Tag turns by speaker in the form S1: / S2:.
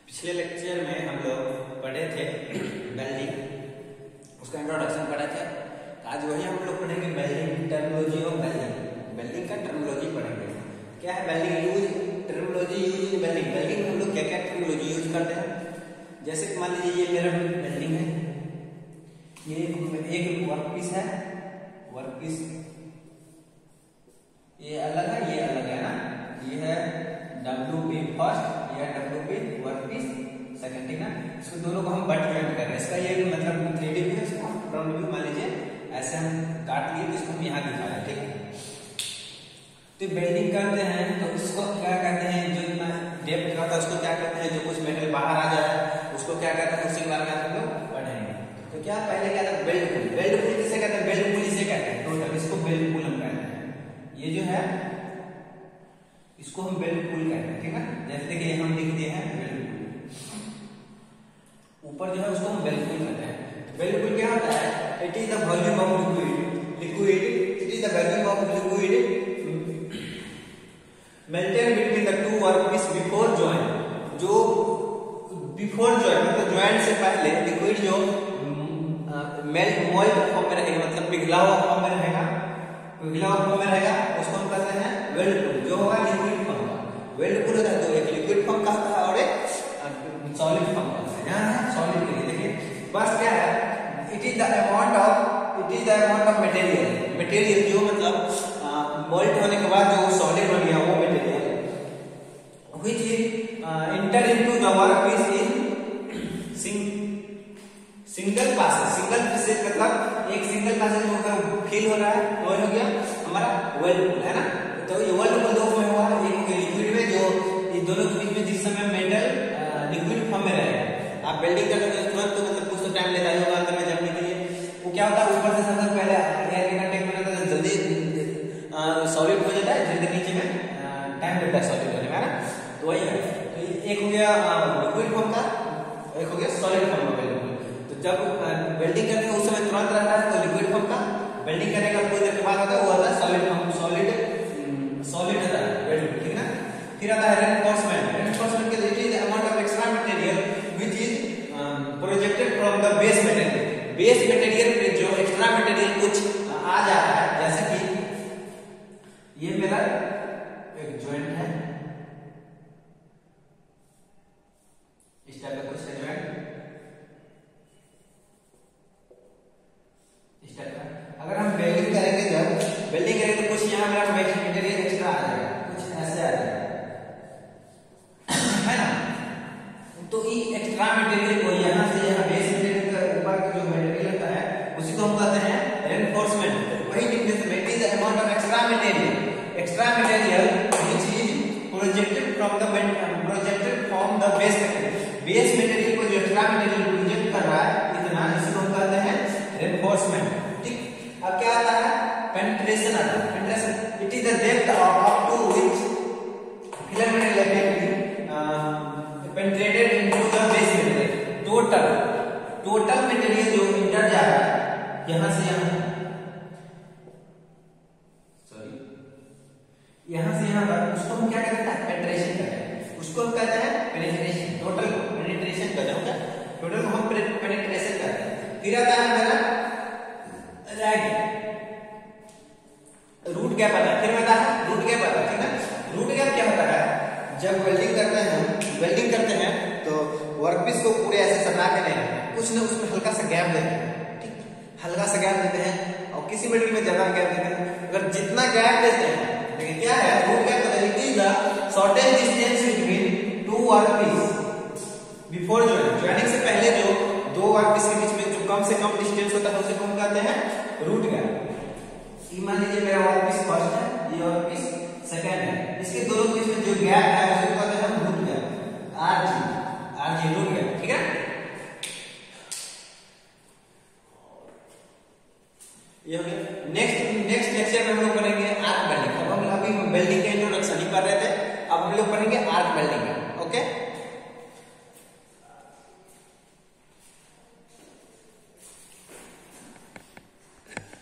S1: पिछले लेक्चर में हम लोग पढ़े थे वेल्डिंग, उसका इंट्रोडक्शन पढ़े थे। आज वही हम लोग पढ़ेंगे welding, terminology of welding. Welding का टर्मिनोलॉजी पढ़ेंगे। क्या है welding use, terminology use in welding. Welding में हम लोग क्या क्या टर्मिनोलॉजी यूज करते हैं। जैसे कि मान लीजिए ये मेरा वेल्डिंग है, ये एक वर्कपीस है, वर्कपीस ये अलग है, ये अलग है ना। ये है WP फर्स्ट, ये है WP वर्कपीस सेकंड, ठीक ना। इसको दोनों को हम बट ज्वाइंट कर रहे हैं। इसका ये मतलब 3D व्यू है, इसको फ्रंट व्यू मान लीजिए ऐसे हम काट लिए, तो इसको हम यहाँ दिखा रहे हैं, ठीक है। तो वेल्डिंग करते हैं तो इसको क्या कहते हैं, जो इतना डेप्थ रहता है उसको क्या कहते हैं, जो कुछ मेटल बाहर आ जाए उसको क्या कहते हैं, उसी के बारे में आप लोग पढ़ेंगे। तो क्या पहले क्या था वेल्ड पुल। वेल्ड पुल किसे कहते हैं, वेल्ड पुल इसे कहते हैं टोटल, इसको वेल्ड पुल हम कहते हैं। ये जो है इसको हम वेल्ड पुल कहते हैं, ठीक है। जैसे कि हम लिख दिए हैं वेल्ड पुल, ऊपर जो है उसको हम वेल्ड पुल कहते हैं। वेल्ड पुल क्या होता है, it is the volume of liquid, it is the volume of liquid melted between the two workpiece before joint. जो बिफोर जॉइंट मतलब जॉइंट से पहले लिक्विड जो मोल्ड फॉर्म में रहेगा, मतलब पिघला हुआ फॉर्म में रहेगा, पिघला हुआ फॉर्म में रहेगा, उसको हम कहते हैं वेल्ड पुल। जो होगा लिक्विड फॉर्म का वेल्ड पुल होता है। तो एक लिक्विड फॉर्म का होता है और एक सॉलिड फॉर्म का होता है। यहाँ है सॉलिड के लिए देखिए बस क्या है, it is the amount of material जो मतलब मोल्ड होने के बाद जो सॉलिड बन गया वो material which is enter into the workpiece in single passes. Single passes मतलब एक सिंगल पासेज में अगर फिल हो रहा है तो हो गया हमारा वेल्ड पुल, है ना। तो ये वेल्ड पुल दो में हुआ, एक लिक्विड में जो ये दोनों के बीच में जिस समय मेटल लिक्विड फॉर्म में रहेगा। आप वेल्डिंग करते हैं तुरंत तो मतलब कुछ तो टाइम लेता ही होगा अंदर में जमने के लिए। वो क्या होता है ऊपर से सबसे पहले एयर के कंटेक्ट में रहता है, जल्दी सॉलिड हो जाता है, जल्दी नीचे में टाइम लगता है सॉलिड होने में, है ना। तो वही है। तो एक हो गया लिक्विड फॉर्म का, एक हो गया सॉलिड फॉर्म का वेल्ड पुल। तो जब वेल्डिंग करते हैं उस समय तुरंत रहता है तो लिक्विड फॉर्म का, वेल्डिंग करने का थोड़ी देर के बाद आता है वो आता है सॉलिड फॉर्म, सॉलिड आता है वेल्ड पुल, ठीक ना। फिर आता है रेनफोर्समेंट। रेनफोर्समेंट के लिए it is amount of extra material which is projected from the base material. Base material पे जो एक्स्ट्रा मटेरियल कुछ आ जाता है, जैसे कि ये मेरा एक जॉइंट है, इस टाइप का कुछ है जॉइंट, इस टाइप का। अगर हम वेल्डिंग करेंगे, जब वेल्डिंग करेंगे तो कुछ यहाँ मेरा मटेरियल एक्स्ट्रा आ जाएगा, कुछ ऐसे आ जाएगा, है ना। तो ये एक्स्ट्रा मटेरियल को यहाँ से यहाँ बेस मटेरियल का ऊपर का जो मटेरियल होता है उसी को हम कहते हैं रेनफोर्समेंट। वही डिफरेंस में it is the amount of extra material which is projected from the base material। Base material को जो एक्स्ट्रा मटेरियल प्रोजेक्ट कर रहा है इतना, इसको हम कहते हैं रेनफोर्समेंट, ठीक। अब क्या आता है पेनिट्रेशन आता है। Penetration it is the depth up to which filament electric penetrated into the base material. Total material जो इंटर जा रहा है यहां से यहां तक, उसको हम क्या कहते हैं पेनिट्रेशन कहते हैं। उसको हम कहते हैं पेनिट्रेशन। टोटल को पेनिट्रेशन कहते हैं, टोटल को हम पेनिट्रेशन कहते हैं। फिर आता है हमारा रूट गैप आता है। फिर आता है रूट गैप आता है, ठीक ना। रूट गैप क्या होता है, जब वेल्डिंग करते हैं तो वर्कपीस को पूरे ऐसे सटा के नहीं, कुछ न उसमें हल्का सा गैप देते हैं, ठीक, हल्का सा गैप देते हैं। और किसी मटेरियल में ज्यादा गैप देते हैं। अगर जितना गैप देते हैं, लेकिन क्या है रूट गैप होता है, it is the shortage distance between two workpiece before joining से पहले जो दो वर्कपीस के बीच में जो कम से कम डिस्टेंस होता है उसे हम कहते हैं रूट गैप। मान लीजिए मेरा वर्कपीस फर्स्ट है, ये वर्कपीस सेकंड है, इसके दोनों के बीच में जो गैप है उसको कहते हैं हम root gap, RG root gap, ठीक है। ये हो गया। नेक्स्ट लेक्चर में हम लोग पढ़ेंगे आर्क वेल्डिंग। अब हम अभी वेल्डिंग का इंट्रोडक्शन ही कर रहे थे, अब हम लोग पढ़ेंगे आर्क वेल्डिंग, ओके।